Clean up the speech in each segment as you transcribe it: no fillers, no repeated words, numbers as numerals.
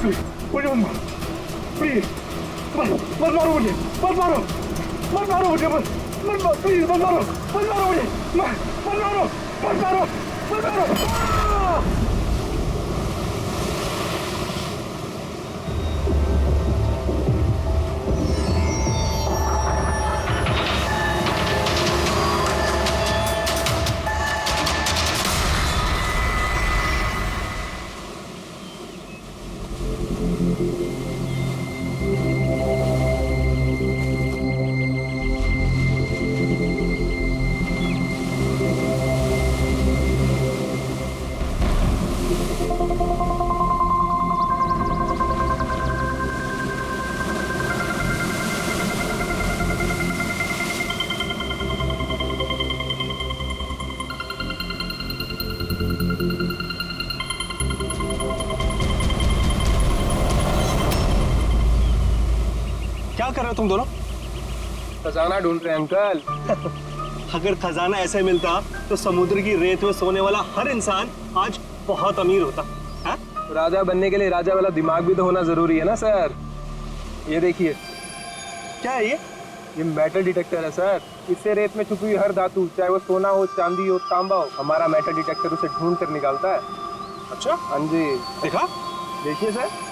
मुझे मत मारो, प्लीज मत मारो मुझे, मत मारो मुझे, मत मारो प्लीज, मत मारो मुझे, मत मारो। क्या कर रहे हो तुम दोनों? खजाना ढूंढ रहे हैं अंकल। अगर खजाना ऐसे मिलता तो समुद्र की रेत में सोने वाला हर इंसान आज बहुत अमीर होता है? राजा बनने के लिए राजा वाला दिमाग भी तो होना जरूरी है ना सर। ये देखिए, क्या है ये? ये मेटल डिटेक्टर है सर। इससे रेत में छुपी हुई हर धातु, चाहे वो सोना हो, चांदी हो, तांबा हो, हमारा मेटल डिटेक्टर उसे ढूंढ कर निकालता है। अच्छा, हाँ जी, देखा? देखिए सर।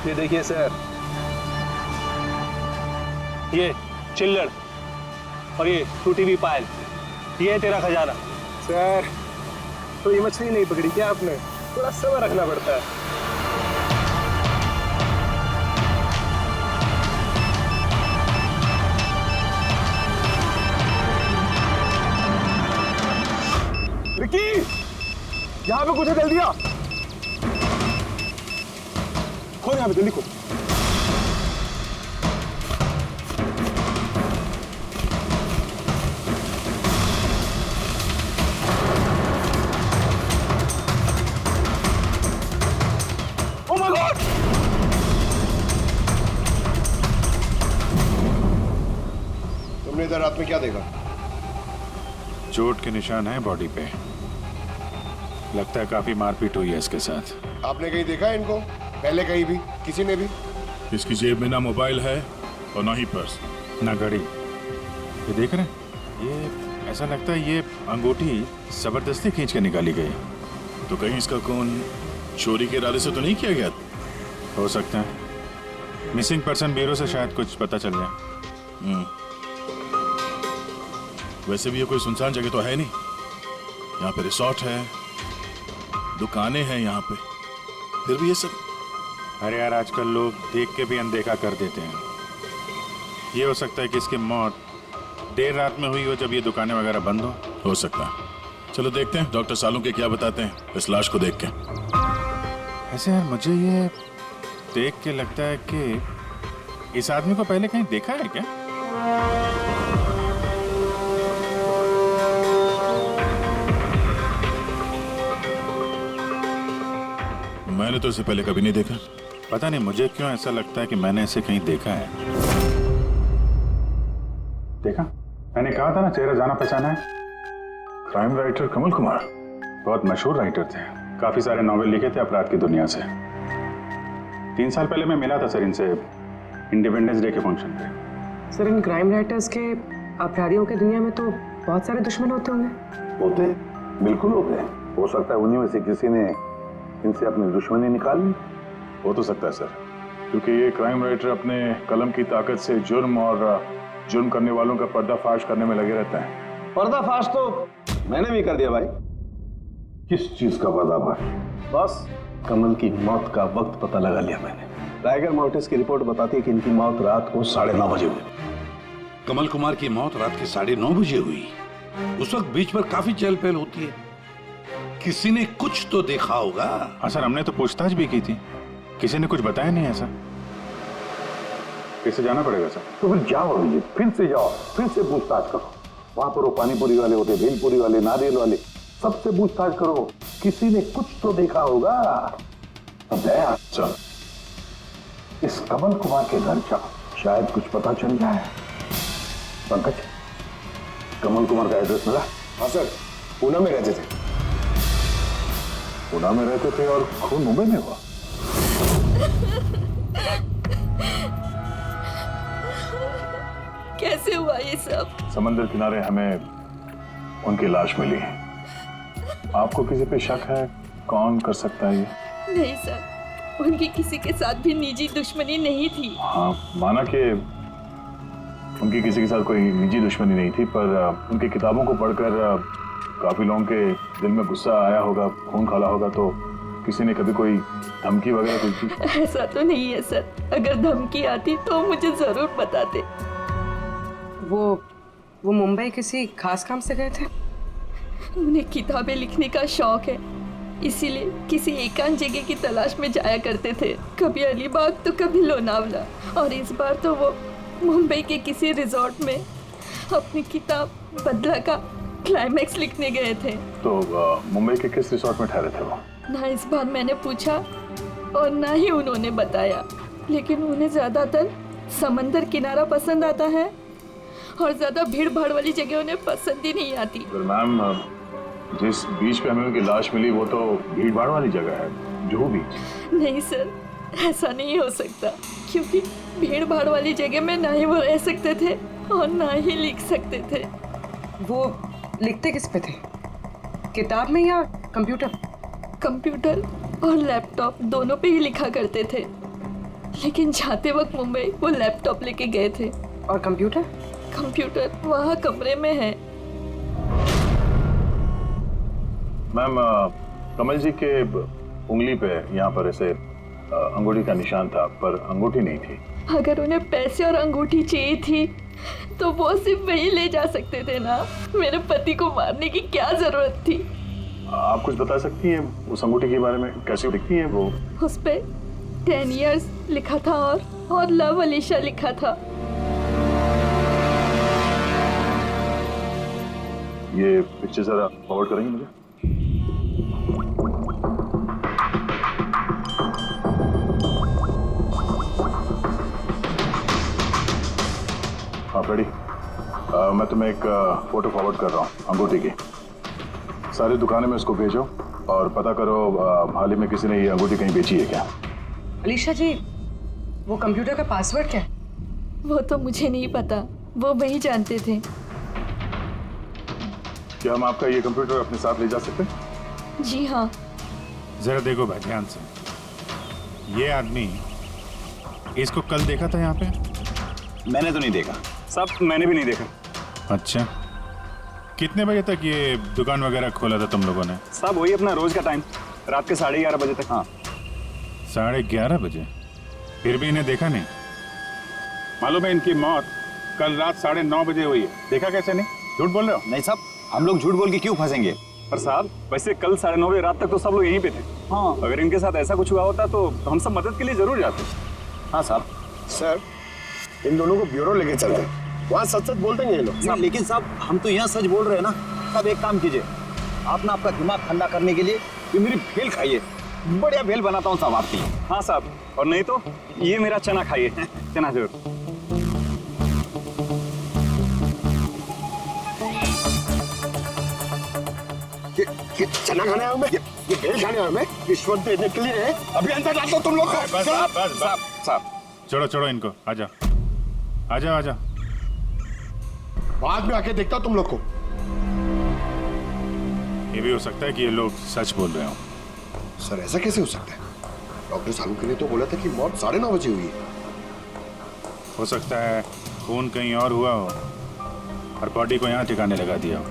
ये देखिए सर, ये चिल्लड़ और ये टूटी हुई पायल, ये है तेरा खजाना। सर तो ये मछली नहीं पकड़ी क्या आपने? थोड़ा सब्र रखना पड़ता है। विक्की, यहाँ पे कुछ है, जल्दी आ। खोल यहाँ पे, जल्दी खोल। Oh my God! तुमने इधर रात में क्या देखा? चोट के निशान हैं बॉडी पे। लगता है काफी मारपीट हुई है इसके साथ। आपने कहीं देखा है इनको? पहले कहीं भी किसी ने भी? इसकी जेब में ना मोबाइल है और ना ही पर्स, ना घड़ी। ये देख रहे हैं? ये ऐसा लगता है ये अंगूठी जबरदस्ती खींच के निकाली गई। तो कहीं इसका खून चोरी के इरादे से तो नहीं किया गया? हो सकता है। मिसिंग पर्सन ब्यूरो से शायद कुछ पता चल जाए। वैसे भी ये कोई सुनसान जगह तो है नहीं। यहाँ पे रिसोर्ट है, दुकानें हैं यहाँ पे, फिर भी ये सब। अरे यार, आजकल लोग देख के भी अनदेखा कर देते हैं। ये हो सकता है कि इसकी मौत देर रात में हुई हो, जब ये दुकानें वगैरह बंद हो सकता है। चलो देखते हैं डॉक्टर सालुंके क्या बताते हैं इस लाश को देख के। ऐसे यार, मुझे ये देख के लगता है कि इस आदमी को पहले कहीं देखा है क्या? मैंने तो इसे पहले कभी नहीं देखा। पता नहीं मुझे क्यों ऐसा लगता है कि मैंने इसे कहीं देखा है। देखा, मैंने कहा था ना, चेहरा जाना पहचाना है। क्राइम राइटर कमल कुमार, बहुत मशहूर राइटर थे। काफी सारे नॉवेल लिखे थे अपराध की दुनिया से। 3 साल पहले मैं मिला था सर इनसे इंडिपेंडेंस डे के फंक्शन पे। सर, इन क्राइम राइटर्स के अपराधियों की दुनिया में तो बहुत सारे दुश्मन होते होंगे। होते, बिल्कुल होते हैं। हो सकता है उन्हीं में से किसी ने इनसे अपनी दुश्मनी निकाल ली। हो तो सकता है सर, क्योंकि ये क्राइम राइटर अपने कलम की ताकत से जुर्म और जुर्म करने वालों का पर्दाफाश करने में लगे रहते हैं। पर्दाफाश तो मैंने भी कर दिया भाई। किस चीज का पर्दाफाश? बस कमल की मौत का वक्त पता लगा लिया मैंने। टाइगर मोर्टिस की रिपोर्ट बताती है कि इनकी मौत रात को 9:30 बजे हुई। कमल कुमार की मौत रात के 9:30 बजे हुई। उस वक्त बीच पर काफी चहल पहल होती है, किसी ने कुछ तो देखा होगा। हाँ सर, हमने तो पूछताछ भी की थी, किसी ने कुछ बताया नहीं ऐसा। कैसे जाना पड़ेगा सर? तो फिर जाओ अभिजीत, फिर से जाओ, फिर से पूछताछ करो। वहां पर वो पानीपुरी वाले होते, भेलपुरी वाले, नारियल वाले, सबसे पूछताछ करो, किसी ने कुछ तो देखा होगा। अब दया चल, इस कमल कुमार के घर जाओ, शायद कुछ पता चल जाए। पंकज, कमल कुमार का एड्रेस मिला? हाँ सर, पूना में रहते थे। पुणे में रहते थे और खून मुंबई में हुआ। कैसे हुआ ये सब? समंदर किनारे हमें उनकी लाश मिली है। आपको किसी पे शक है? कौन कर सकता है ये? नहीं सर, उनकी किसी के साथ भी निजी दुश्मनी नहीं थी। हाँ, माना कि उनकी किसी के साथ कोई निजी दुश्मनी नहीं थी, पर उनकी किताबों को पढ़कर काफी लोगों के दिल में गुस्सा आया होगा, खून खाला होगा, तो किसी ने कभी कोई धमकी वगैरह कुछ दी? ऐसा तो नहीं है सर, अगर धमकी आती तो मुझे जरूर बताते। वो मुंबई किसी खास काम से गए थे? उन्हें किताबें लिखने का शौक है, इसीलिए किसी एकांत जगह की तलाश में जाया करते थे, कभी अलीबाग तो कभी लोनावला, और इस बार तो वो मुंबई के किसी रिजॉर्ट में अपनी किताब बदला का क्लाइमैक्स लिखने गए थे। तो मुंबई के किस रिसोर्ट में ठहरे थे वो? ना इस बार मैंने पूछा और ना ही उन्होंने बताया, लेकिन उन्हें ज्यादातर समंदर किनारा पसंद आता है और ज्यादा भीड़ भाड़ वाली जगह उन्हें पसंद ही नहीं आती। मैम, जिस बीच पे हमें उनकी लाश मिली वो तो भीड़ भाड़ वाली जगह है, जुहू बीच। नहीं सर, ऐसा नहीं हो सकता, क्योंकि भीड़ भाड़ वाली जगह में ना ही वो रह सकते थे और ना ही लिख सकते थे। वो लिखते किस पे थे? किताब में या कंप्यूटर? कंप्यूटर और लैपटॉप दोनों पे ही लिखा करते थे, लेकिन जाते वक्त मुंबई वो लैपटॉप लेके गए थे। और कंप्यूटर? कंप्यूटर वहाँ कमरे में है। मैम, कमल जी के उंगली पे यहाँ पर ऐसे अंगूठी का निशान था, पर अंगूठी नहीं थी। अगर उन्हें पैसे और अंगूठी चाहिए थी तो वो सिर्फ वही ले जा सकते थे ना, मेरे पति को मारने की क्या जरूरत थी? आप कुछ बता सकती हैं उस अंगूठी के बारे में, कैसी दिखती है वो? उस पे 10 years लिखा था और लव अलीशा लिखा था। ये पिक्चर जरा फॉरवर्ड करेंगे मुझे? आप रेडी? मैं तुम्हें एक फोटो फॉरवर्ड कर रहा हूँ अंगूठी की। सारी दुकानों में उसको भेजो और पता करो हाल ही में किसी ने ये अंगूठी कहीं बेची है क्या। अलीशा जी, वो कंप्यूटर का पासवर्ड क्या है? वो तो मुझे नहीं पता, वो वही जानते थे। क्या हम आपका ये कंप्यूटर अपने साथ ले जा सकते हैं? जी हाँ। जरा देखो भाई ध्यान से, ये आदमी, इसको कल देखा था यहाँ पे? मैंने तो नहीं देखा साहब, मैंने भी नहीं देखा। अच्छा, कितने बजे तक ये दुकान वगैरह खोला था तुम लोगों ने? साहब वही अपना रोज का टाइम, रात के 11:30 बजे तक। हाँ, 11:30 बजे? फिर भी इन्हें देखा नहीं? मालूम है इनकी मौत कल रात 9:30 बजे हुई है, देखा कैसे नहीं? झूठ बोल रहे हो? नहीं साहब, हम लोग झूठ बोल के क्यों फंसेंगे? पर साहब वैसे कल 9:30 बजे रात तक तो सब लोग यहीं पे थे। हाँ, अगर इनके साथ ऐसा कुछ हुआ होता तो हम सब मदद के लिए जरूर जाते। हाँ साहब। सर, इन दोनों को ब्यूरो लेके चलते हैं, वहाँ सच सच बोल देंगे ये लोग। लेकिन साहब हम तो यहाँ सच बोल रहे हैं ना। साहब एक काम कीजिए, आप ना आपका दिमाग ठंडा करने के लिए ये मेरी भेल खाइए, बढ़िया भेल बनाता हूँ साहब आपकी। हाँ साहब, और नहीं तो ये मेरा चना खाइए, चना जरूर। ये चना खाने आया हूँ मैं, ये भेल खाने आया हूँ मैं, रिश्वत देने के लिए। अभी अंदर डाल दो तुम लोग को। बस साहब छोड़ो इनको, आ जाओ। बाद में आके देखता हूँ तुम लोग को। ये भी हो सकता है कि ये लोग सच बोल रहे हो। सर ऐसा कैसे हो सकता है? डॉक्टर सालुके ने तो बोला था कि मौत 9:30 बजे हुई है। हो सकता है खून कहीं और हुआ हो और बॉडी को यहाँ ठिकाने लगा दिया हो।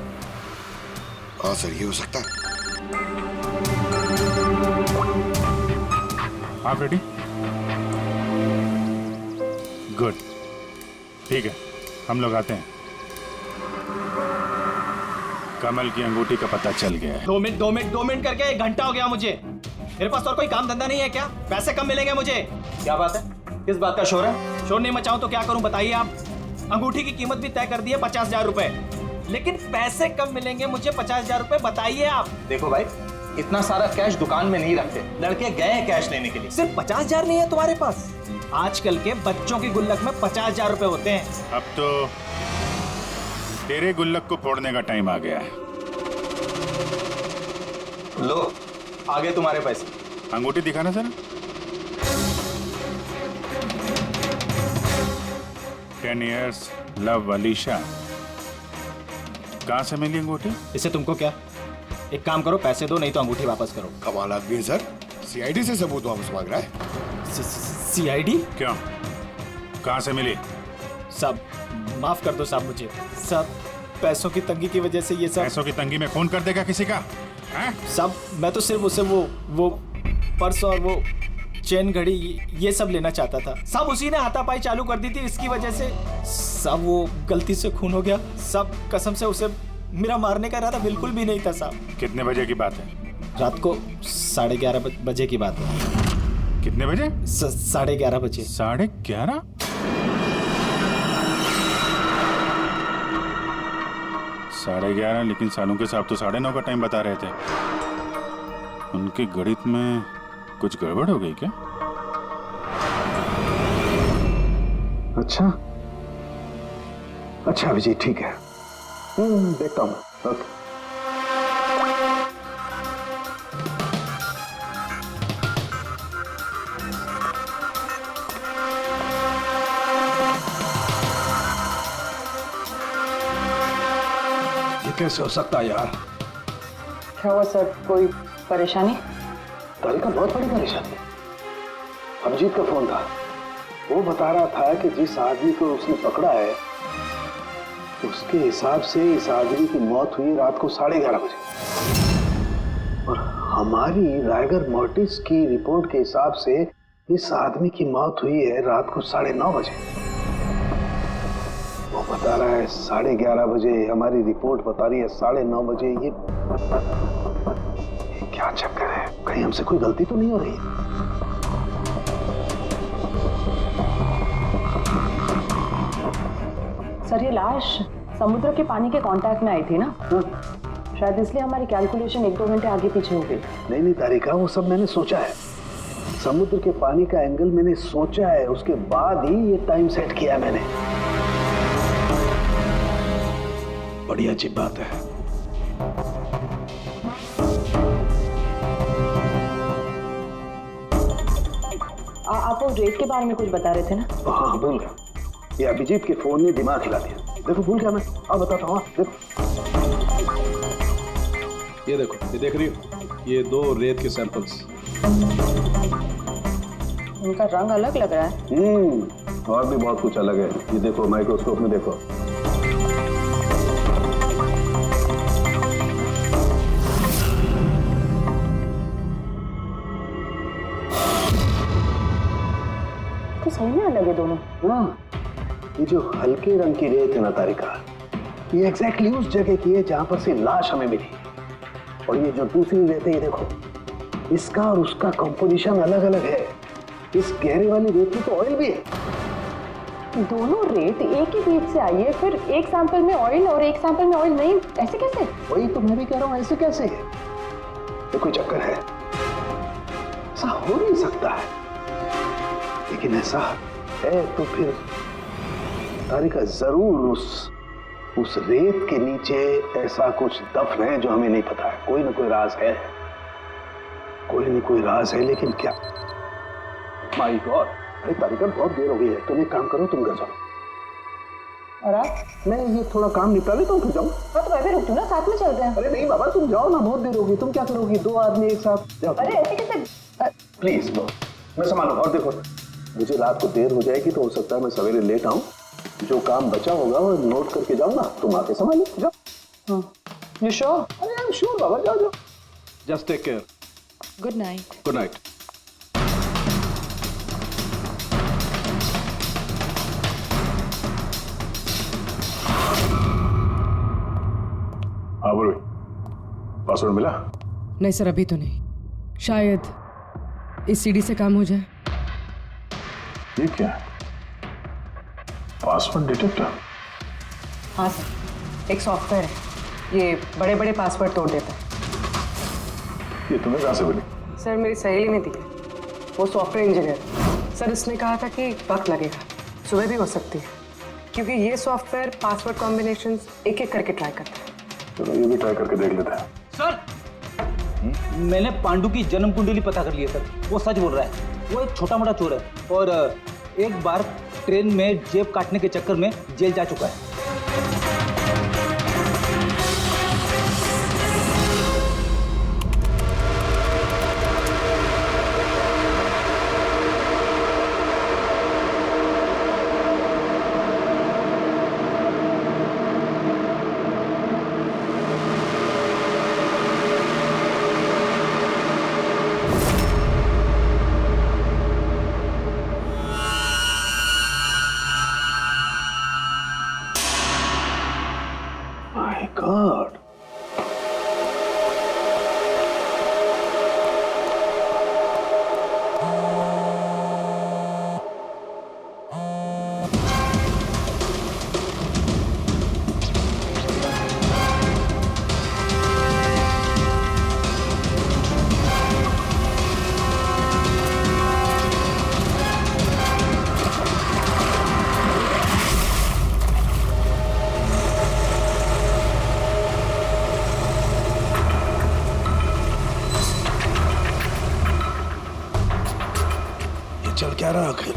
हाँ सर, ये हो सकता है। आप रेडी? गुड, ठीक है, हम लोग आते हैं। कमल की अंगूठी का पता चल गया है। 2 मिनट करके 1 घंटा हो गया मुझे। मेरे पास और कोई काम धंधा नहीं है क्या? पैसे कम मिलेंगे मुझे? क्या बात है? किस बात का शोर है? शोर नहीं मचाऊं तो क्या करूं बताइए आप? अंगूठी की कीमत भी तय कर दी है 50,000 रुपए, लेकिन पैसे कब मिलेंगे मुझे 50,000 रुपए बताइए आप। देखो भाई, इतना सारा कैश दुकान में नहीं रखते, लड़के गए हैं कैश लेने के लिए। सिर्फ 50,000 नहीं है तुम्हारे पास? आजकल के बच्चों की गुल्लक में 50,000 रुपए होते हैं। अब तो तेरे गुल्लक को फोड़ने का टाइम आ गया है। लो, आगे तुम्हारे पैसे। अंगूठी दिखाना सर। 10 years love Alisha. कहाँ से मिली अंगूठी? इससे तुमको क्या? एक काम करो, पैसे दो, नहीं तो अंगूठी वापस करो। कमाल आदमी है सर, सीआईडी से सबूत वापस मांग रहा है। सीआईडी? क्यों? कहाँ से मिली? साहब माफ कर दो साहब मुझे। साहब पैसों की तंगी की वजह से ये सब। पैसों की तंगी में खून कर देगा किसी का? साहब मैं तो सिर्फ उसे वो पर्स और वो चेन घड़ी ये सब लेना चाहता था साहब। उसी ने हाथापाई चालू कर दी थी, इसकी वजह से साहब वो गलती से खून हो गया साहब। कसम से उसे मेरा मारने का इरादा बिल्कुल भी नहीं था साहब। कितने बजे की बात है? रात को 11:30 बजे की बात है। कितने बजे? 11:30 बजे। 11:30? साढ़े 11, लेकिन सालों के साहब तो 9:30 का टाइम बता रहे थे। उनके गणित में कुछ गड़बड़ हो गई क्या? अच्छा अभिजीत, ठीक है, देखता हूँ। ओके। ये कैसे हो सकता है यार? क्या हुआ सर, कोई परेशानी? तारिका, बहुत बड़ी परेशानी है। अभिजीत का फोन था, वो बता रहा था कि जिस आदमी को उसने पकड़ा है उसके हिसाब से इस आदमी की मौत हुई रात को 11:30 बजे, और हमारी रायगर मोर्टिस की रिपोर्ट के हिसाब से इस आदमी की मौत हुई है रात को 9:30 बजे। वो बता रहा है 11:30 बजे, हमारी रिपोर्ट बता रही है 9:30 बजे। ये क्या चक्कर है? कहीं हमसे कोई गलती तो नहीं हो रही? सर ये लाश समुद्र के पानी के कांटेक्ट में आई थी ना, शायद इसलिए हमारी कैलकुलेशन 1-2 घंटे आगे पीछे हो गई। नहीं तारिका, वो सब मैंने सोचा है। समुद्र के पानी का एंगल मैंने सोचा है, उसके बाद ही ये टाइम सेट किया है मैंने। बड़ी अच्छी बात है। आप वो रेट के बारे में कुछ बता रहे थे ना? हाँ, भूल गया। ये अभिजीत के फोन ने दिमाग हिला दिया। देखो, भूल गया मैं। अब बताता हूँ। देखो, ये देखो, ये देख रही हो? ये 2 रेत के सैंपल्स। उनका रंग अलग लग रहा है। और भी बहुत कुछ अलग है। ये देखो, माइक्रोस्कोप में देखो। तो सही में अलग है दोनों। हाँ, ये जो हल्के रंग की रेत है ना तारिका, ये एग्जैक्टली उस जगह की है जहां पर से लाश हमें मिली। और ये जो दूसरी रेत है, ये देखो, इसका और उसका कंपोजिशन अलग अलग है। इस गहरे वाली रेत में तो ऑयल भी है। दोनों रेत एक ही बीज से आई है, फिर एक सैंपल में ऑयल और एक सैंपल में ऑयल नहीं, ऐसे कैसे? वही तो मैं भी कह रहा हूँ, ऐसे कैसे? ये कोई चक्कर है? ऐसा हो नहीं सकता है। लेकिन ऐसा है तो फिर तारिका जरूर उस रेत के नीचे ऐसा कुछ दफन है जो हमें नहीं पता है। कोई ना कोई राज है, कोई ना कोई राज है, लेकिन क्या? माय गॉड, अरे तारिका बहुत देर हो गई है। तुम एक काम करो, तुम घर जाओ। और आप? मैं ये थोड़ा काम निपटा लेता हूँ, फिर जाऊँ। हाँ तो मैं भी रुक दूँ ना, साथ में चलते हैं। अरे नहीं बाबा, तुम जाओ ना, बहुत देर होगी। तुम क्या करोगी? 2 आदमी एक साथ जाओ। अरे ऐसे कैसे? प्लीज नो, मैं संभालू। और देखो, मुझे रात को देर हो जाएगी तो हो सकता है मैं सवेरे लेट आऊं। जो काम बचा होगा वो नोट करके जाऊं ना, तुम आके संभालो। जाओ। You sure? अरे आई एम श्योर बाबा, जाओ जाओ। Just take care. Good night. Good night. Purvi, password मिला? नहीं सर, अभी तो नहीं। शायद इस सीडी से काम हो जाए। ये क्या है? Password detector? हाँ सर, एक सॉफ्टवेयर है, ये बड़े बड़े पासवर्ड तोड़ देता है। ये तुम्हें कहाँ से मिली? सर मेरी सहेली ने दी है, वो सॉफ्टवेयर इंजीनियर। सर उसने कहा था कि वक्त लगेगा, सुबह भी हो सकती है, क्योंकि ये सॉफ्टवेयर पासवर्ड कॉम्बिनेशंस एक एक करके ट्राई करता है। चलो ये भी ट्राई करके देख लेते हैं। सर मैंने पांडु की जन्म कुंडली पता कर ली है सर, वो सच बोल रहा है। वो एक छोटा मोटा चोर है और एक बार ट्रेन में जेब काटने के चक्कर में जेल जा चुका है। My God. चल क्या रहा आखिर?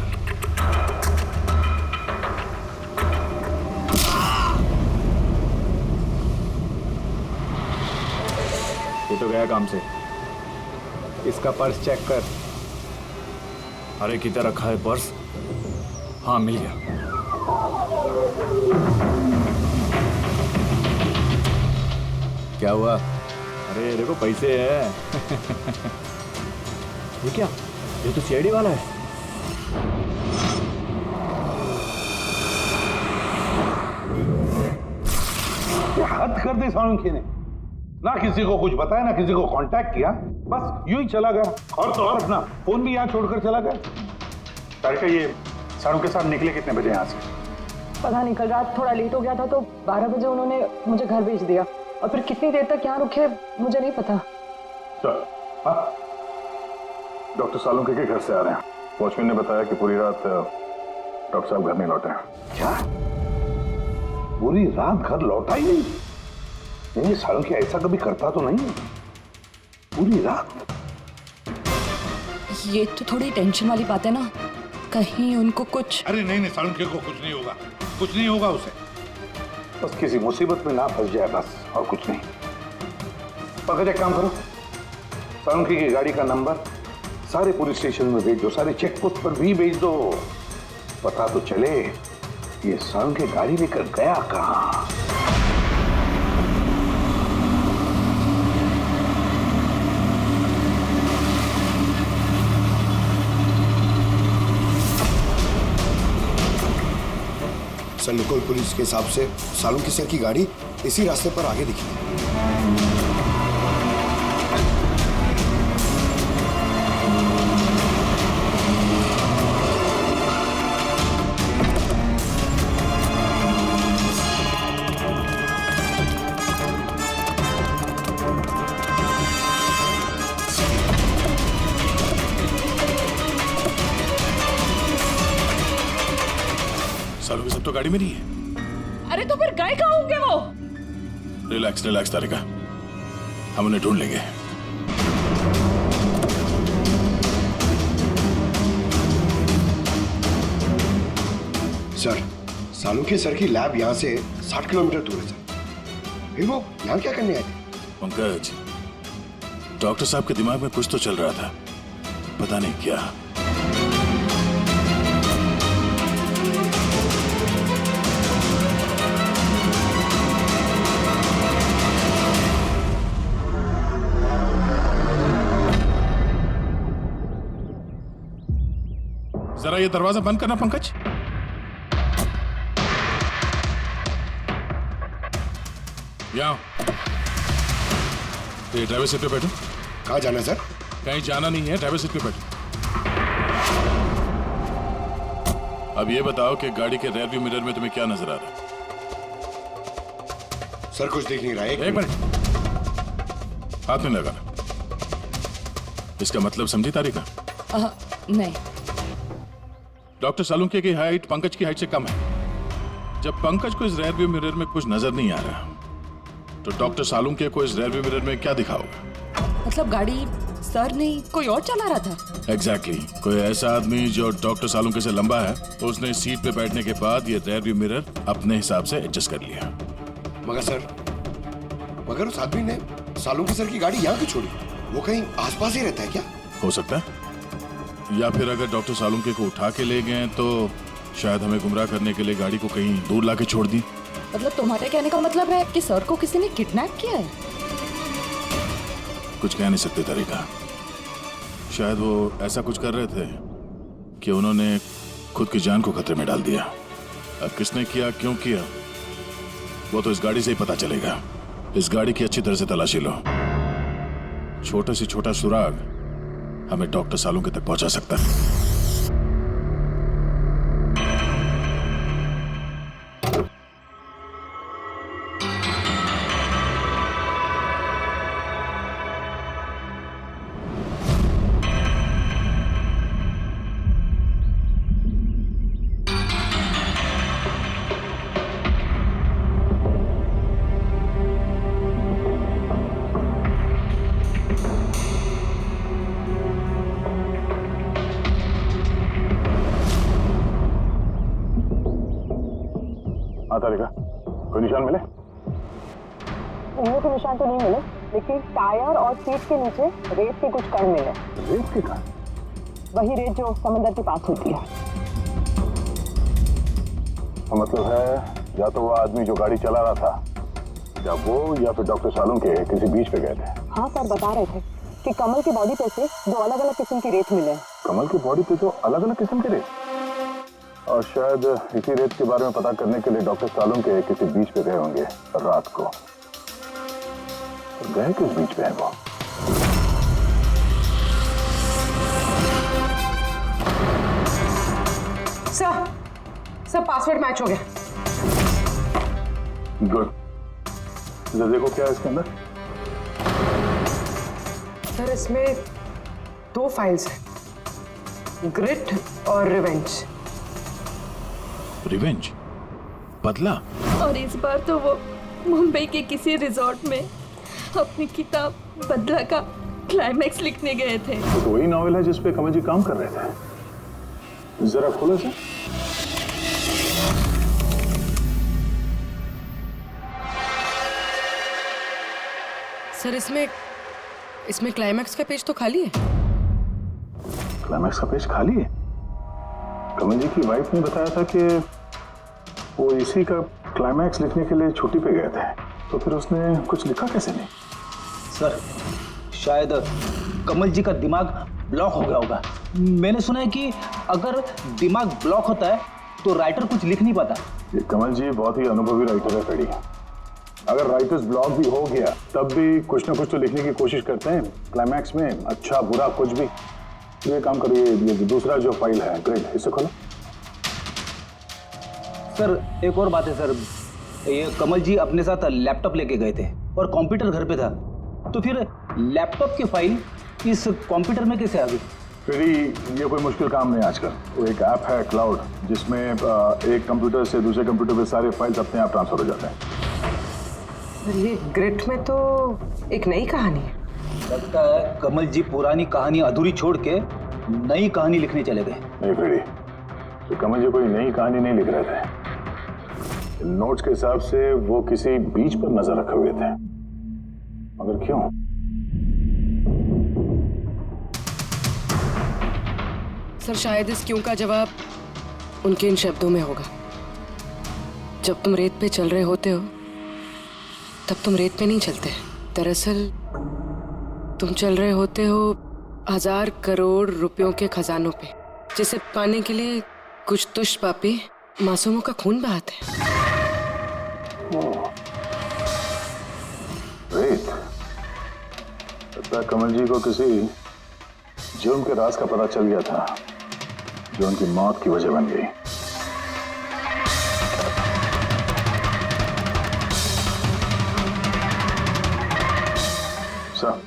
ये तो गया काम से। इसका पर्स चेक कर। अरे किधर रखा है पर्स? हाँ मिल गया। क्या हुआ? अरे देखो पैसे है। ये क्या? ये तो सीआईडी वाला है। हद कर दी सालुंखे ने, ना किसी को कुछ बताया ना किसी को कांटेक्ट किया, बस यूं ही चला गया। और तो और अपना फोन भी यहाँ छोड़कर चला गया। तारिका ये साड़ू के साथ निकले कितने बजे यहाँ से? पता नहीं, कल रात थोड़ा लेट हो गया था तो 12 बजे उन्होंने मुझे घर भेज दिया, और फिर कितनी देर तक यहाँ रुके मुझे नहीं पता। चल, डॉक्टर सालुंखे के घर से आ रहे हैं। वॉचमैन ने बताया कि पूरी रात डॉक्टर साहब घर नहीं लौटे हैं। क्या? पूरी रात घर लौटा ही नहीं? नहीं, सालुंखे ऐसा कभी करता तो नहीं। पूरी रात? ये तो थोड़ी टेंशन वाली बात है ना, कहीं उनको कुछ। अरे नहीं नहीं, सालुंखे को कुछ नहीं होगा, कुछ नहीं होगा उसे। बस किसी मुसीबत में ना फंस जाए, बस, और कुछ नहीं। पकड़, एक काम करो, सालुंखे की गाड़ी का नंबर सारे पुलिस स्टेशन में भेज दो, सारे चेक पोस्ट पर भी भेज दो। पता तो चले ये सालुंखे गाड़ी लेकर गया कहां। सर, लोकल पुलिस के हिसाब से सालुंखे सर की गाड़ी इसी रास्ते पर आगे दिखी। सालुंखे सब तो गाड़ी में नहीं है। अरे तो फिर गए कहाँ होंगे वो? रिलैक्स रिलैक्स तारिका, हम उन्हें ढूंढ लेंगे। सर, सालुंखे सर की लैब यहाँ से 60 किलोमीटर दूर है सर। फिर वो यहाँ क्या करने आए थे? पंकज, डॉक्टर साहब के दिमाग में कुछ तो चल रहा था, पता नहीं क्या। जरा ये दरवाजा बंद करना पंकज। यहाँ ये ड्राइवर सीट पे बैठो। कहाँ जाना है सर? कहीं जाना नहीं है, ड्राइवर सीट पे बैठो। अब ये बताओ कि गाड़ी के रेयर व्यू मिरर में तुम्हें क्या नजर आ रहा है? सर कुछ दिख नहीं रहा है। एक मिनट, हाथ में लगाना। इसका मतलब समझी तारिका? नहीं। डॉक्टर सालुंके की हाइट पंकज की हाइट से कम है। जब पंकज को इस रेयर व्यू मिरर में कुछ नजर नहीं आ रहा, तो डॉक्टर सालुंके को इस रेयर व्यू मिरर में क्या दिखा होगा? मतलब गाड़ी सर नहीं कोई और चला रहा था? एग्जैक्टली कोई ऐसा आदमी जो डॉक्टर सालुंके से लंबा है, उसने सीट पे बैठने के बाद ये रेयर व्यू मिरर अपने हिसाब से एडजस्ट कर लिया। मगर उस आदमी ने सालुंके सर की गाड़ी यहाँ क्यों छोड़ी? वो कहीं आसपास ही रहता है क्या? हो सकता है, या फिर अगर डॉक्टर सालुंके को उठा के ले गए तो शायद हमें गुमराह करने के लिए गाड़ी को कहीं दूर लाके छोड़ दी। मतलब तुम्हारे कहने का मतलब है कि सर को किसी ने किडनैप किया है? कुछ कह नहीं सकते तरीका। शायद वो ऐसा कुछ कर रहे थे कि उन्होंने खुद की जान को खतरे में डाल दिया। अब किसने किया, क्यों किया, वो तो इस गाड़ी से ही पता चलेगा। इस गाड़ी की अच्छी तरह से तलाशी लो। छोटा से छोटा सुराग हमें डॉक्टर सालुंके तक पहुंचा सकता है। तारिका, कोई निशान मिले? उंगलियों के निशान तो नहीं मिले, लेकिन टायर और सीट के नीचे रेत के कुछ कण मिले। रेत के कण? वही रेत जो समंदर के पास होती है। तो मतलब है या तो वो आदमी जो गाड़ी चला रहा था, या वो या फिर डॉक्टर सालुंके किसी बीच पे गए थे। हाँ सर, बता रहे थे कि कमल की बॉडी पे से दो अलग अलग किस्म की रेत मिले। कमल की बॉडी पे तो अलग अलग किस्म के रेत, और शायद इसी रेत के बारे में पता करने के लिए डॉक्टर सालुंके किसी बीच पे गए होंगे रात को। तो गए किस बीच पे है वो? सर पासवर्ड मैच हो गया। गुड। देखो क्या है इसके अंदर। सर इसमें दो फाइल्स हैं, ग्रिट और रिवेंज। रिवेंज, बदला। और इस बार तो वो मुंबई के किसी रिजॉर्ट में अपनी किताब बदला का क्लाइमैक्स लिखने गए थे। तो वही नॉवेल है जिसपे कमल जी काम कर रहे थे। जरा खोलो से। सर इसमें क्लाइमैक्स का पेज तो खाली है। क्लाइमैक्स का पेज खाली है? कमल जी की वाइफ ने बताया था कि वो इसी का क्लाइमैक्स लिखने के लिए छुट्टी पे गए थे, तो फिर उसने कुछ लिखा कैसे नहीं? सर शायद कमल जी का दिमाग ब्लॉक हो गया होगा। मैंने सुना है कि अगर दिमाग ब्लॉक होता है तो राइटर कुछ लिख नहीं पाता। ये कमल जी बहुत ही अनुभवी राइटर है फ्रेडी। अगर राइटर्स ब्लॉक भी हो गया तब भी कुछ ना कुछ तो लिखने की कोशिश करते हैं क्लाइमैक्स में, अच्छा बुरा कुछ भी। ये काम करिए, ये दूसरा जो फाइल है ग्रेट, इसे खोलो। सर एक और बात है सर, ये कमल जी अपने साथ लैपटॉप लेके गए थे और कंप्यूटर घर पे था, तो फिर लैपटॉप की फाइल इस कंप्यूटर में कैसे आ गई? फ्रेडी ये कोई मुश्किल काम नहीं आजकल। वो एक ऐप है क्लाउड, जिसमें एक कंप्यूटर से दूसरे कंप्यूटर पे सारे फाइल्स अपने आप ट्रांसफर हो जाते हैं। ये ग्रिट में तो एक नई कहानी है। लगता है कमल जी पुरानी कहानी अधूरी छोड़ के नई कहानी लिखने चले गए। नहीं फ्रेडी, तो कमल जी कोई नई कहानी नहीं लिख रहे थे। नोट्स के हिसाब से वो किसी बीच पर नजर रखे हुए थे, मगर क्यों? सर शायद इस क्यों का जवाब उनके इन शब्दों में होगा। जब तुम रेत पे चल रहे होते हो तब तुम रेत पे नहीं चलते। दरअसल तुम चल रहे होते हो 1000 करोड़ रुपयों के खजानों पे, जिसे पाने के लिए कुछ तुष्ट पापी मासूमों का खून बहाते हैं। रेत, लगता है कमल जी को किसी जुर्म के राज का पता चल गया था जो उनकी मौत की वजह बन गई। सर,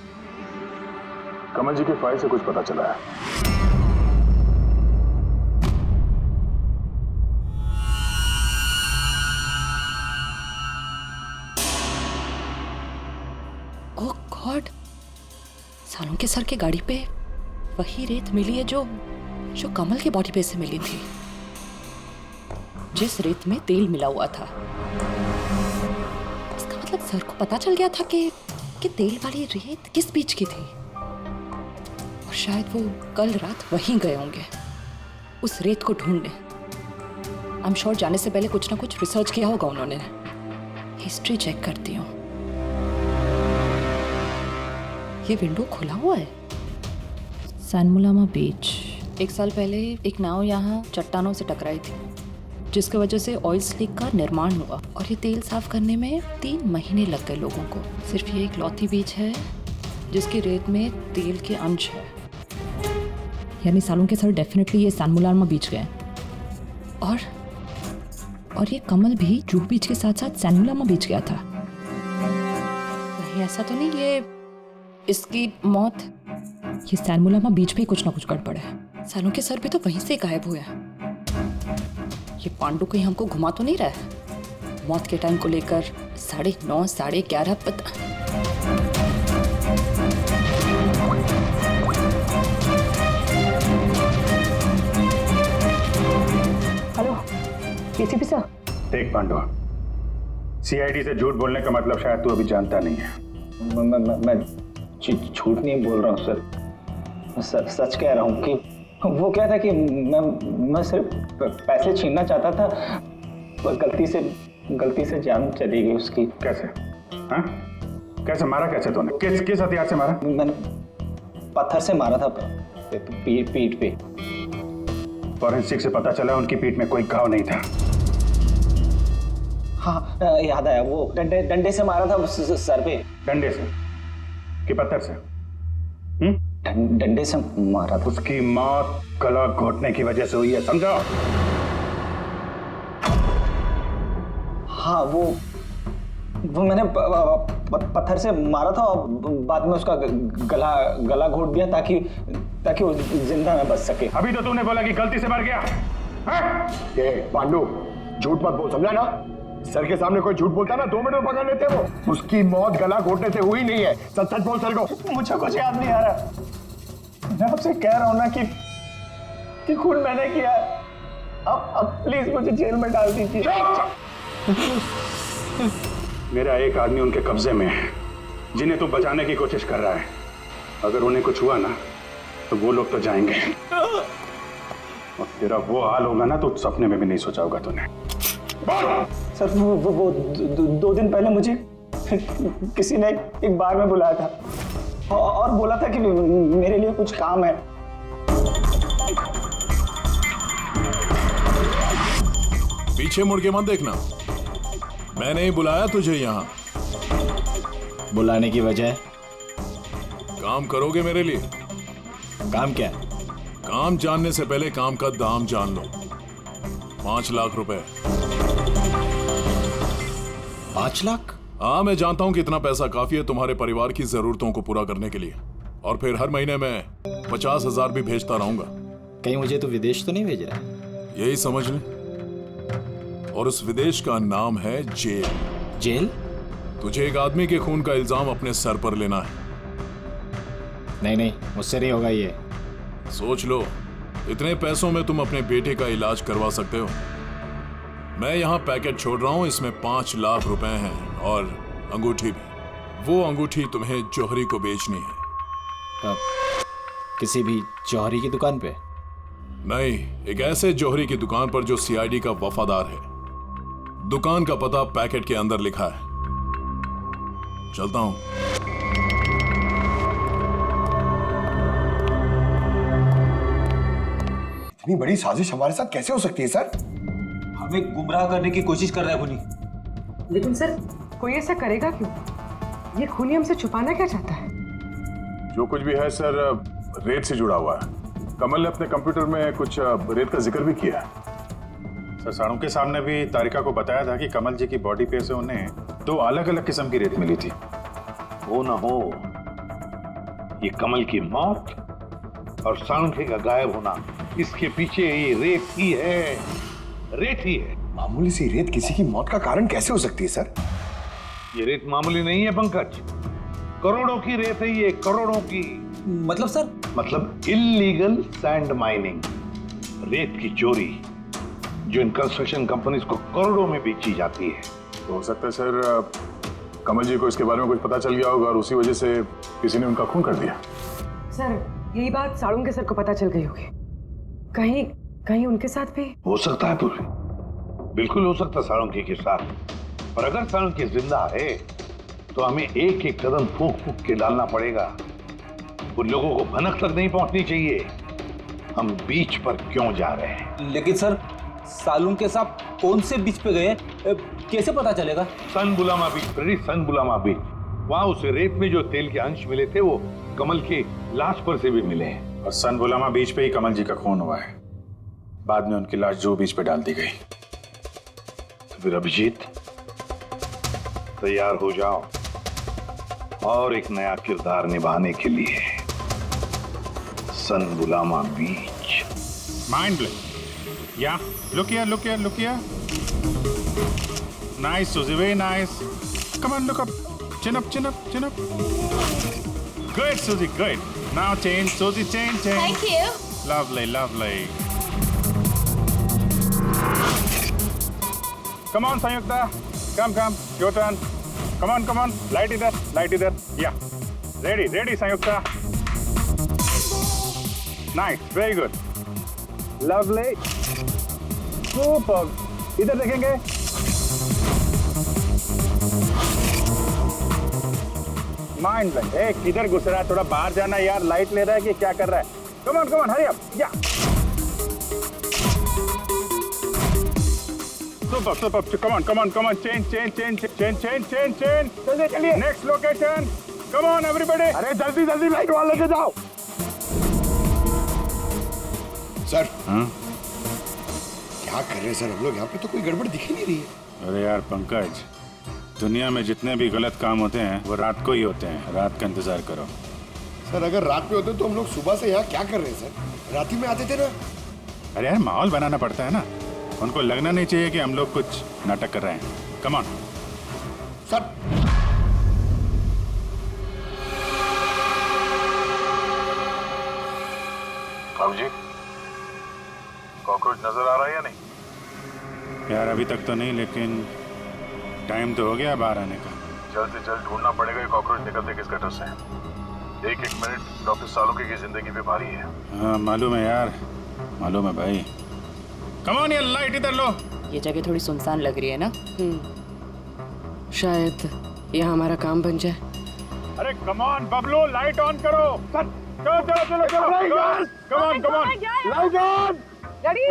कमल जी की फाइल से कुछ पता चला है। ओह गॉड, सालों के सर के गाड़ी पे वही रेत मिली है जो कमल के बॉडी पे से मिली थी, जिस रेत में तेल मिला हुआ था। इसका मतलब सर को पता चल गया था कि तेल वाली रेत किस बीच की थी, और शायद वो कल रात वहीं गए होंगे उस रेत को ढूंढने। आई एम श्योर जाने से पहले कुछ ना कुछ रिसर्च किया होगा उन्होंने। हिस्ट्री चेक करती हूँ। ये विंडो खुला हुआ है। सैनमुलामा बीच। 1 साल पहले एक नाव यहाँ चट्टानों से टकराई थी, जिसकी वजह से ऑयल स्लिक का निर्माण हुआ, और ये तेल साफ करने में 3 महीने लग गए लोगों को। सिर्फ ये इकलौती बीच है जिसकी रेत में तेल के अंश है। यानी सालों के सर डेफिनेटली ये सैनमुलामा बीच गए, और ये कमल भी जूहू बीच के साथ साथ सैनमुलामा बीच गया था। कहीं ऐसा तो नहीं ये इसकी मौत ये सैनमुलामा बीच पे कुछ ना कुछ गड़बड़ है। सालों के सर भी तो वहीं से गायब हुए हैं। ये पांडु कहीं हमको घुमा तो नहीं रहा है मौत के टाइम को लेकर? 9:30 11:30 पता। Hello ACP sir. देख पांडु, सीआईडी से झूठ बोलने का मतलब शायद तू अभी जानता नहीं है। मैं झूठ नहीं बोल रहा हूँ सर, सच कह रहा हूँ कि वो क्या था कि मैं सिर्फ पैसे छीनना चाहता था, पर गलती से जान चली गई उसकी। कैसे? हाँ? कैसे मारा? कैसे तूने? किस हथियार से मारा? मैंने पत्थर से मारा था पीठ पे। फॉरेंसिक से पता चला उनकी पीठ में कोई घाव नहीं था। हाँ याद आया, वो डंडे से मारा था सर पे। डंडे से कि पत्थर से? डंडे से मारा था। उसकी मौत गला घोटने की वजह से हुई है, समझो? हाँ वो मैंने पत्थर से मारा था और बाद में उसका गला घोट दिया ताकि वो जिंदा न बच सके। अभी तो तूने बोला कि गलती से मर गया। ये पांडु झूठ मत बोल, समझा ना? सर के सामने कोई झूठ बोलता ना 2 मिनट में पकड़ लेते वो। उसकी मौत गला घोटने से हुई नहीं है। सच बोल सर को। मुझे कुछ याद नहीं आ रहा। मैं आपसे कह रहा हूं ना कि खून मैंने किया है। अब प्लीज मुझे जेल में डाल दीजिए। मेरा एक आदमी उनके कब्जे में है जिन्हें तू बचाने की कोशिश कर रहा है। अगर उन्हें कुछ हुआ ना तो वो लोग तो जाएंगे, और तेरा वो हाल होगा ना तो सपने में भी नहीं सोचा होगा तूने। सर वो 2 दिन पहले मुझे किसी ने एक बार में बुलाया था और बोला था कि मेरे लिए कुछ काम है। पीछे मुड़ के मत देखना, मैंने ही बुलाया तुझे यहाँ। बुलाने की वजह? काम करोगे मेरे लिए? काम क्या? काम जानने से पहले काम का दाम जान लो। 5 लाख रुपए। 5 लाख? हाँ, मैं जानता हूं कि इतना पैसा काफी है तुम्हारे परिवार की जरूरतों को पूरा करने के लिए, और फिर हर महीने में 50,000 भी भेजता रहूंगा। कहीं मुझे तो विदेश तो नहीं भेज रहा? यही समझ ले, और उस विदेश का नाम है जेल। जेल? तुझे एक आदमी के खून का इल्जाम अपने सर पर लेना है। नहीं, मुझसे नहीं होगा ये। सोच लो, इतने पैसों में तुम अपने बेटे का इलाज करवा सकते हो। मैं यहाँ पैकेट छोड़ रहा हूँ, इसमें 5 लाख रुपए हैं और अंगूठी भी। वो अंगूठी तुम्हें जौहरी को बेचनी है। किसी भी जौहरी की दुकान पे? नहीं, एक ऐसे जौहरी की दुकान पर जो सीआईडी का वफादार है। दुकान का पता पैकेट के अंदर लिखा है। चलता हूं। इतनी बड़ी साजिश हमारे साथ कैसे हो सकती है सर? हमें गुमराह करने की कोशिश कर रहा है खूनी। लेकिन सर कोई ऐसा करेगा क्यों? ये खूनी हमसे छुपाना क्या चाहता है? जो कुछ भी है सर रेत से जुड़ा हुआ है। कमल ने अपने कंप्यूटर में कुछ रेत का जिक्र भी किया है। सर साळुंखे साहब ने भी तारिका को बताया था कि कमल जी की बॉडी पे से उन्हें 2 अलग अलग किस्म की रेत मिली थी। हो ना हो, ये कमल की मौत और साळुंखे का गायब होना, इसके पीछे ये रेत ही है, रेत ही है। मामूली सी रेत किसी की मौत का कारण कैसे हो सकती है सर? ये रेत मामूली नहीं है पंकज, करोड़ों की रेत है ये, करोड़ों की। मतलब सर? मतलब इलीगल सैंड माइनिंग, रेत की चोरी, जो इन कंस्ट्रक्शन कंपनीज को करोड़ों में बेची जाती है। तो हो सकता है सर कमल जी को इसके बारे में कुछ पता चल गया होगा और उसी वजह से किसी ने उनका खून कर दिया। सर यही बात साळुंखे सर को पता चल गई होगी, कहीं कहीं उनके साथ भी हो सकता है पूरी, बिल्कुल हो सकता है साळुंखे के साथ। और अगर साळुंखे जिंदा है तो हमें एक एक कदम फूंक फूंक के डालना पड़ेगा। उन लोगों को भनक तक नहीं पहुंचनी चाहिए हम बीच पर क्यों जा रहे हैं। लेकिन सर साळुंखे साहब कौन से बीच पे गए, कैसे पता चलेगा? सन बुलामा बीच, सन बुलामा बीच, वहां उस रेत में जो तेल के अंश मिले थे वो कमल के लाश पर से भी मिले हैं। और सन बुलामा बीच पे ही कमल जी का खून हुआ है। बाद में उनकी लाश जो बीच पे डाल दी गई। तो फिर अभिजीत तैयार हो जाओ और एक नया किरदार निभाने के लिए सन बुलामा बीच। Mind blowing. Yeah, look here. Nice, Suzy, very nice. Come on, look up. Chin up. Good, Suzy, good. Now change, Suzy, change. Thank you. Lovely. Come on, Sanyukta. Come. Your turn. Come on. Light either. Yeah. Ready, Sanyukta. Nice, very good. Lovely. Super. इधर देखेंगे। Mind blank. एक किधर घुस रहा है, थोड़ा बाहर जाना यार, लाइट ले रहा है कि क्या कर रहा है? Come on hurry up. या सुपर कम ऑन चेंज चलिए next location. Come on everybody. अरे जल्दी लाइट वाले लेके जाओ सर। हाँ क्या कर रहे हैं सर हम लोग यहाँ पे? तो कोई गड़बड़ दिख ही नहीं रही है। अरे यार पंकज, दुनिया में जितने भी गलत काम होते हैं वो रात को ही होते हैं। रात का इंतजार करो। सर अगर रात में होते तो हम लोग सुबह से यहाँ क्या कर रहे हैं सर? रात ही में आते थे ना। अरे यार माहौल बनाना पड़ता है ना, उनको लगना नहीं चाहिए कि हम लोग कुछ नाटक कर रहे हैं। Come on sir. जी कॉकरोच नजर आ रहा है या नहीं? यार अभी तक तो नहीं, लेकिन टाइम तो हो गया बाहर आने का। जल्द से जल्द ढूंढना पड़ेगा ये कॉकरोच निकलते किस गटर से। एक मिनट डॉक्टर साळुंखे की जिंदगी पे भारी है। हाँ मालूम है यार, मालूम है भाई। कम ऑन, ये लाइट इधर लो। ये जगह थोड़ी सुनसान लग रही है ना? शायद यहाँ हमारा काम बन जाए। अरे come on Bablu, light on करो। चलो कम ऑन लाइट ऑन।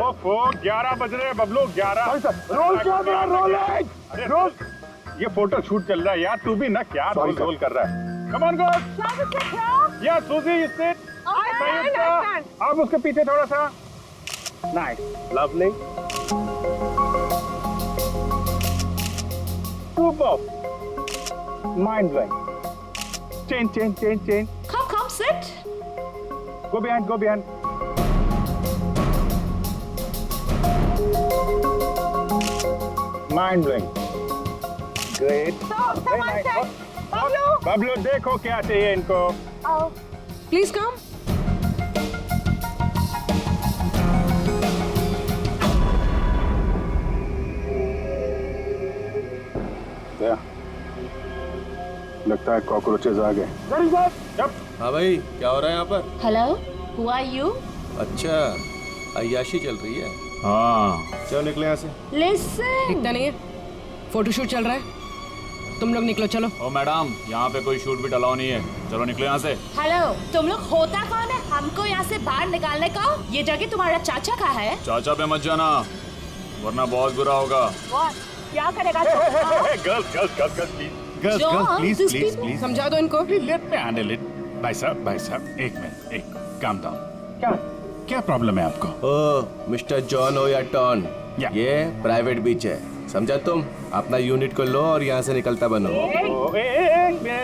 ओफो 11 बज रहे हैं बबलू, 11। Roll camera rolling. अरे रोल, ये फोटो शूट चल रहा है यार, तू भी ना क्या रोल कर रहा है। Come on girls. या सूजी सिट। संयुक्ता आप उसके पीछे थोड़ा सा। Nice, lovely, super, mind blowing. Change. Come, sit. Go behind. Mind blowing. Great. Very nice. Bablu देखो क्या चाहिए इनको। Please come. लगता है कॉकरोचेस आ गए। हाँ भाई, क्या हो रहा है यहाँ पर? Hello, who are you? अच्छा, अय्याशी चल रही है। हाँ चलो निकले यहाँ से। Listen. दिखता नहीं है, फोटोशूट चल रहा है। तुम लोग निकलो, चलो। ओ मैडम, यहाँ पे कोई शूट भी अलाउ नहीं है, चलो निकलो यहाँ से। हेलो, तुम लोग होता कौन है हमको यहाँ से बाहर निकालने का? ये जगह तुम्हारा चाचा का है। चाचा पे मत जाना, वरना बहुत बुरा होगा। क्या करेगा? गर्ल्स प्लीज समझा दो इनको। Let me handle it. भाई साहब एक मिनट, एक काम डाउन। क्या प्रॉब्लम है आपको? ओ मिस्टर जॉन हो या टॉन, ये प्राइवेट बीच है, समझा तुम? अपना यूनिट को लो और यहाँ से निकलता बनो।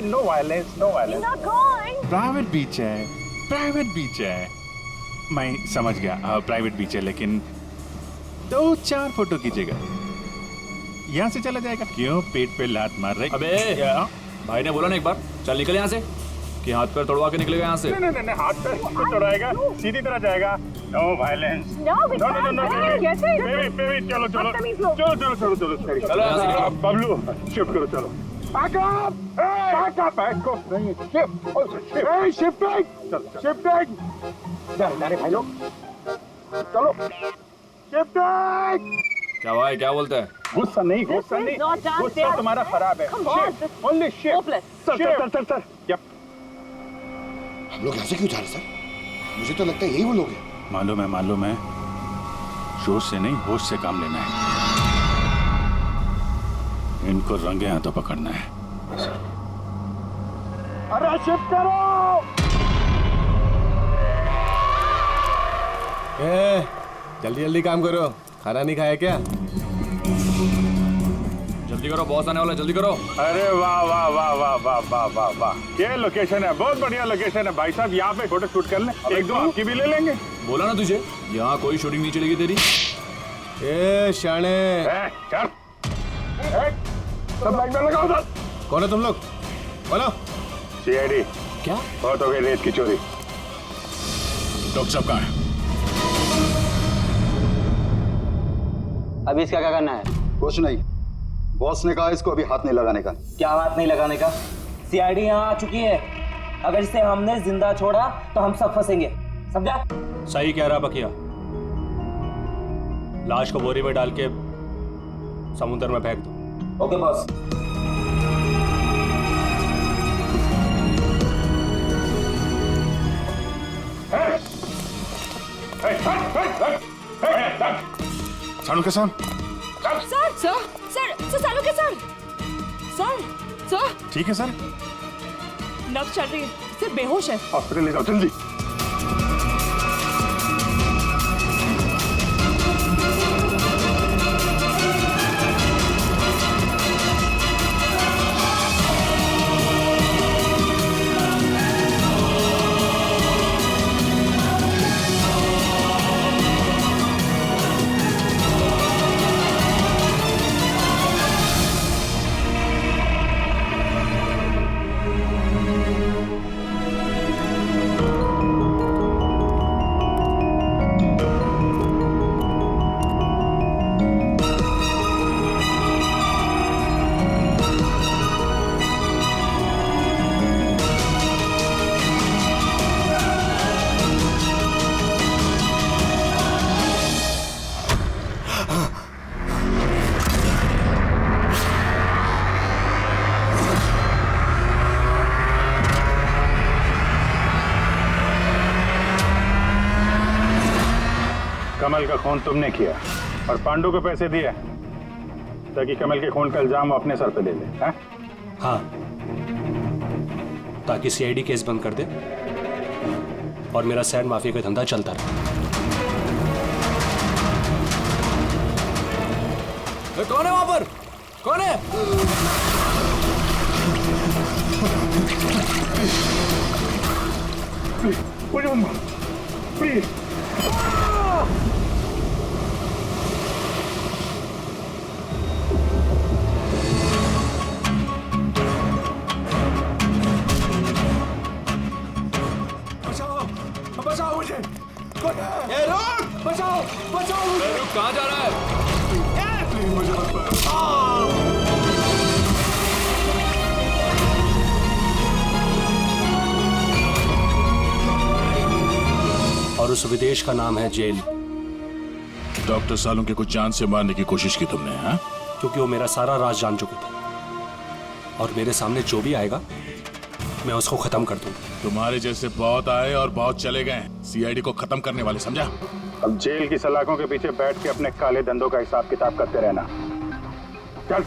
No violence, no violence. Private beach है, मैं समझ गया, प्राइवेट बीच है, लेकिन 2-4 फोटो की जगह यहाँ से चला जाएगा। क्यों पेट पे लात मार रहे? अबे भाई ने बोला ना एक बार, चल निकल यहाँ से, कि हाथ पैर तोड़वा के निकलेगा यहाँ से। नहीं, हाथ पैर क्यों तोड़ाएगा? सीधी तरह जाएगा। No violence. नो, बेबी, चलो। बबलू, शिफ्ट करो, चलो। Back up, नहीं, shifting। अरे भाई लोग, चलो, shifting। क्या भाई, क्या बोलते हैं? गुस्सा नहीं, गुस्सा तुम्हारा खराब है। Only shift। सर। Yep। हम लोग यहाँ से क्यों जा रहे सर? मुझे तो लगता है यही वो लोग हैं। मालूम है, जोश से नहीं होश से काम लेना है। इनको रंगे हाथों पकड़ना है। अरे शिफ्ट करो। जल्दी काम करो, खाना नहीं खाया क्या? जल्दी करो, बॉस आने वाला, जल्दी करो। अरे वाह, ये लोकेशन है, बहुत बढ़िया लोकेशन है भाई साहब। यहाँ पे फोटो शूट कर लें, एक दो आपकी भी ले लेंगे। बोला ना तुझे, यहाँ कोई शूटिंग नहीं चलेगी तेरी। शाणे, सब लाइन में लगाओ उधर। कौन है तुम लोग? बोलो। सीआईडी। क्या? बहुत हो गई रेत की चोरी। डॉक्टर साहब कहाँ है? अभी इसका क्या करना है? कुछ नहीं, बॉस ने कहा इसको अभी हाथ नहीं लगाने का। क्या हाथ नहीं लगाने का? सीआईडी यहाँ आ चुकी है, अगर इसे हमने जिंदा छोड़ा तो हम सब फंसेंगे, समझा? सही कह रहा बकिया, लाश को बोरी में डाल के समुद्र में फेंक दो। Okay boss. सालुंके साहब। Sir Salunke sir. ठीक है सर। नब्ज चल रही है, सिर्फ बेहोश है। हॉस्पिटल ले जाओ जल्दी। कमल का खून तुमने किया और पांडु को पैसे दिए ताकि कमल के खून का इल्जाम वो अपने सर पे ले ले। हाँ, ताकि सीआईडी केस बंद कर दे और मेरा सैंड माफिया का धंधा चलता रहे। कौन है वहां पर? कौन है? प्लीज बचाओ मुझे। रुक, बचाओ मुझे। रुक, कहाँ जा रहा है? प्लीज मुझे मत मारो। और उस विदेश का नाम है जेल। डॉक्टर सालुंके को जान से मारने की कोशिश की तुमने? हाँ, क्योंकि वो मेरा सारा राज जान चुके थे और मेरे सामने जो भी आएगा मैं उसको खत्म कर दूंगा। तुम्हारे जैसे बहुत आए और बहुत चले गए, सीआईडी को खत्म करने वाले, समझा? अब जेल की सलाखों के पीछे बैठ के अपने काले धंधों का हिसाब किताब करते रहना। चल।